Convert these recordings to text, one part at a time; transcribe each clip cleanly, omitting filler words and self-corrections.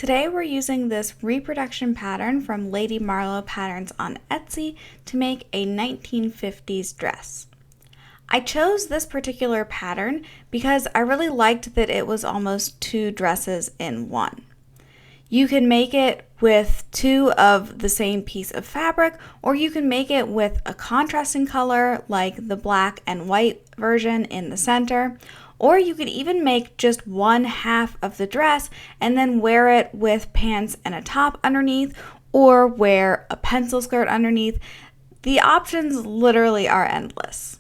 Today we're using this reproduction pattern from Lady Marlowe Patterns on Etsy to make a 1950s dress. I chose this particular pattern because I really liked that it was almost two dresses in one. You can make it with two of the same piece of fabric, or you can make it with a contrasting color like the black and white version in the center, or you could even make just one half of the dress and then wear it with pants and a top underneath, or wear a pencil skirt underneath. The options literally are endless.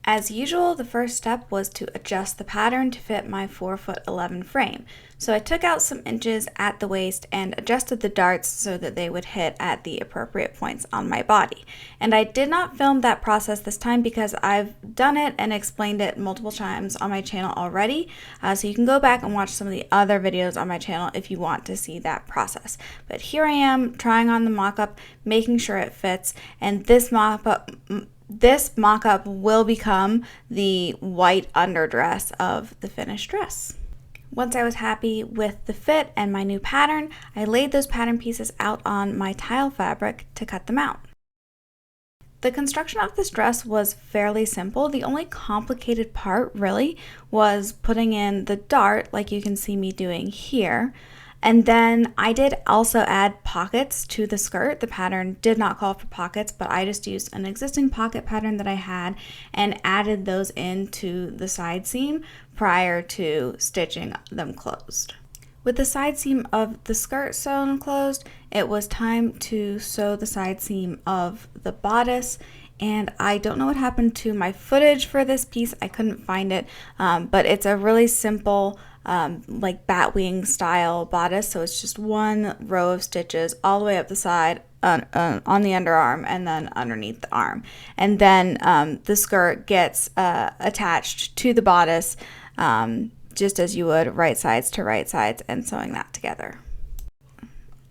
As usual, the first step was to adjust the pattern to fit my 4'11" frame. So I took out some inches at the waist and adjusted the darts so that they would hit at the appropriate points on my body. And I did not film that process this time because I've done it and explained it multiple times on my channel already. So you can go back and watch some of the other videos on my channel if you want to see that process. But here I am trying on the mock-up, making sure it fits, and this mock-up will become the white underdress of the finished dress. Once I was happy with the fit and my new pattern, I laid those pattern pieces out on my tile fabric to cut them out. The construction of this dress was fairly simple. The only complicated part really was putting in the dart like you can see me doing here. And then I did also add pockets to the skirt. The pattern did not call for pockets, but I just used an existing pocket pattern that I had and added those into the side seam prior to stitching them closed. With the side seam of the skirt sewn closed, it was time to sew the side seam of the bodice. And I don't know what happened to my footage for this piece. I couldn't find it, but it's a really simple like batwing style bodice. So it's just one row of stitches all the way up the side on the underarm and then underneath the arm. And then the skirt gets attached to the bodice just as you would right sides to right sides and sewing that together.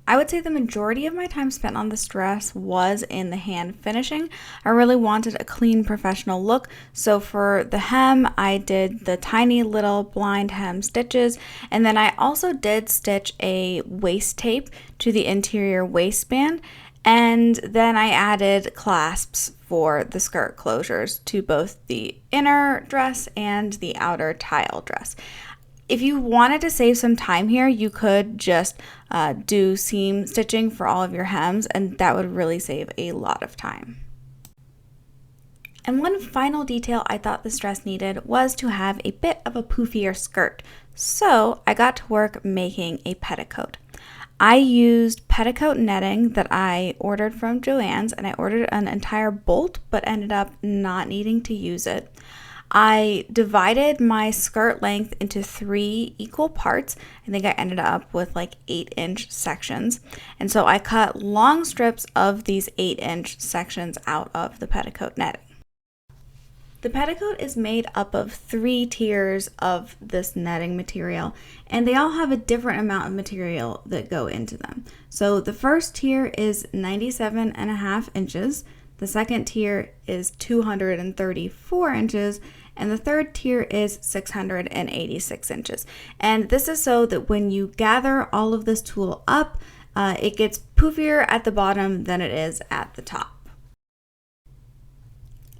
I would say the majority of my time spent on this dress was in the hand finishing. I really wanted a clean professional look, so for the hem I did the tiny little blind hem stitches, and then I also did stitch a waist tape to the interior waistband, and then I added clasps for the skirt closures to both the inner dress and the outer tile dress. If you wanted to save some time here, you could just do seam stitching for all of your hems, and that would really save a lot of time. And one final detail I thought this dress needed was to have a bit of a poofier skirt. So I got to work making a petticoat. I used petticoat netting that I ordered from Joann's, and I ordered an entire bolt but ended up not needing to use it. I divided my skirt length into 3 equal parts. I think I ended up with like 8-inch sections. And so I cut long strips of these 8-inch sections out of the petticoat netting. The petticoat is made up of 3 tiers of this netting material, and they all have a different amount of material that go into them. So the first tier is 97.5 inches. The second tier is 234 inches, and the third tier is 686 inches. And this is so that when you gather all of this tulle up, it gets poofier at the bottom than it is at the top.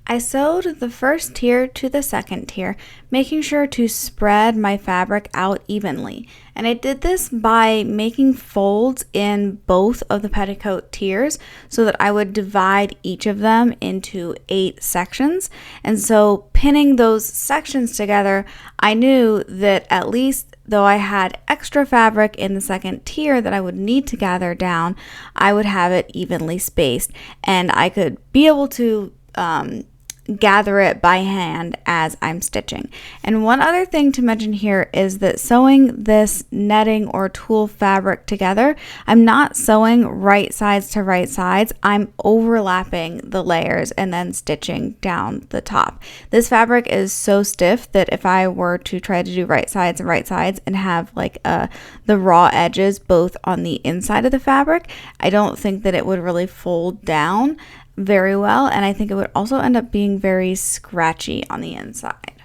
I sewed the first tier to the second tier, making sure to spread my fabric out evenly. And I did this by making folds in both of the petticoat tiers so that I would divide each of them into 8 sections. And so pinning those sections together, I knew that at least though I had extra fabric in the second tier that I would need to gather down, I would have it evenly spaced and I could be able to gather it by hand as I'm stitching. And one other thing to mention here is that sewing this netting or tulle fabric together, I'm not sewing right sides to right sides. I'm overlapping the layers and then stitching down the top. This fabric is so stiff that if I were to try to do right sides and have like the raw edges both on the inside of the fabric, I don't think that it would really fold down very well, and I think it would also end up being very scratchy on the inside.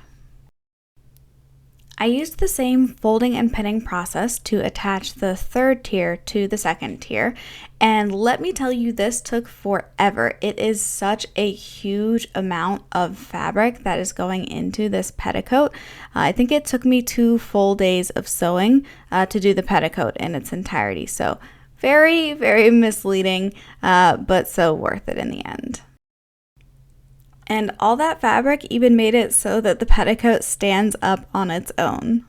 I used the same folding and pinning process to attach the third tier to the second tier, and let me tell you, this took forever. It is such a huge amount of fabric that is going into this petticoat. I think it took me 2 full days of sewing to do the petticoat in its entirety, so very, very misleading, but so worth it in the end. And all that fabric even made it so that the petticoat stands up on its own.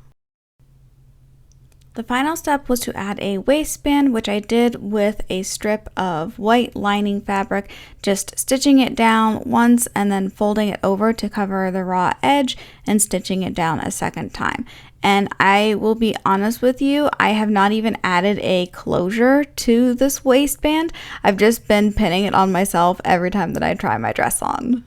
The final step was to add a waistband, which I did with a strip of white lining fabric, just stitching it down once and then folding it over to cover the raw edge and stitching it down a second time. And I will be honest with you, I have not even added a closure to this waistband. I've just been pinning it on myself every time that I try my dress on.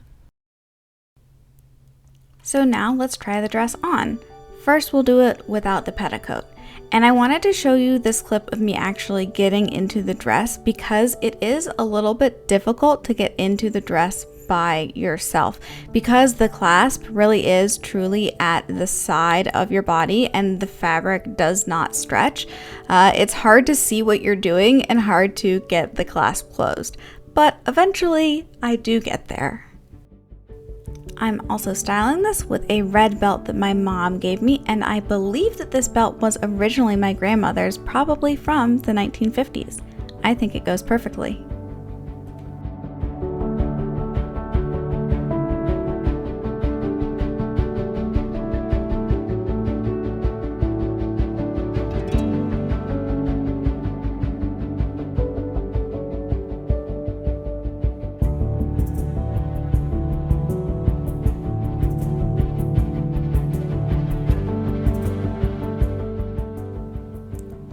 So now let's try the dress on. First, we'll do it without the petticoat. And I wanted to show you this clip of me actually getting into the dress because it is a little bit difficult to get into the dress by yourself because the clasp really is truly at the side of your body and the fabric does not stretch. It's hard to see what you're doing and hard to get the clasp closed, but eventually I do get there. I'm also styling this with a red belt that my mom gave me, and I believe that this belt was originally my grandmother's, probably from the 1950s. I think it goes perfectly.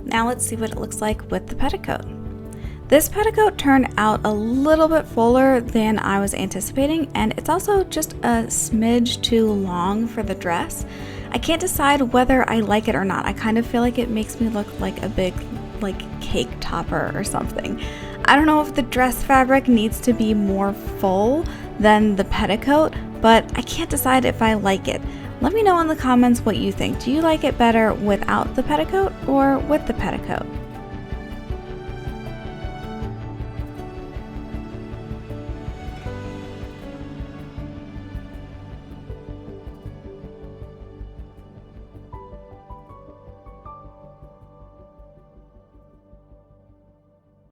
Now let's see what it looks like with the petticoat. This petticoat turned out a little bit fuller than I was anticipating, and it's also just a smidge too long for the dress. I can't decide whether I like it or not. I kind of feel like it makes me look like a big cake topper or something. I don't know if the dress fabric needs to be more full than the petticoat, but I can't decide if I like it. Let me know in the comments what you think. Do you like it better without the petticoat or with the petticoat?